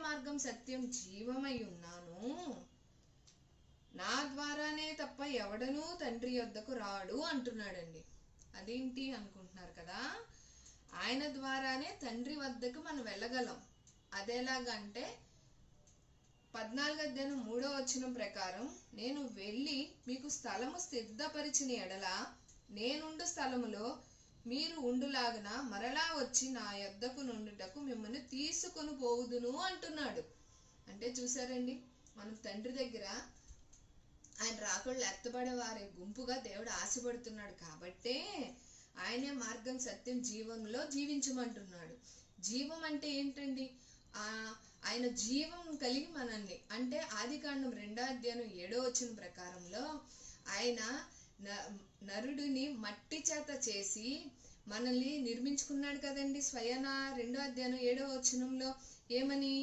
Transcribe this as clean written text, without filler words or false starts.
మార్గం సత్యం జీవమై ఉన్నాను, నా ద్వారానే తప్ప ఎవడనూ తండ్రి యొద్దకు రాడు అంటున్నాడండి. అదేంటి అనుకుంటున్నారు కదా, ఆయన ద్వారానే తండ్రి వద్దకు మనం వెళ్ళగలం. అదేలాగంటే 14:3 ప్రకారం, నేను వెళ్ళి మీకు స్థలము సిద్ధపరిచిన ఎడల నేనుండు స్థలములో మీరు ఉండులాగున మరలా వచ్చి నా యొద్దకు నుండుటకు మిమ్మల్ని తీసుకొని పోవుదును అంటున్నాడు. అంటే చూసారండి, మనం తండ్రి దగ్గర ఆయన రాకుండా ఎత్తబడే వారి గుంపుగా దేవుడు ఆశపడుతున్నాడు. కాబట్టే ఆయనే మార్గం సత్యం జీవంలో జీవించమంటున్నాడు. జీవం అంటే ఏంటండి? ఆయన జీవం కలిగి మనల్ని, అంటే ఆదికాండం 2:7 ప్రకారంలో ఆయన నరుడిని మట్టి చేత చేసి మనల్ని నిర్మించుకున్నాడు కదండి. స్వయాన 2:7 ఏమని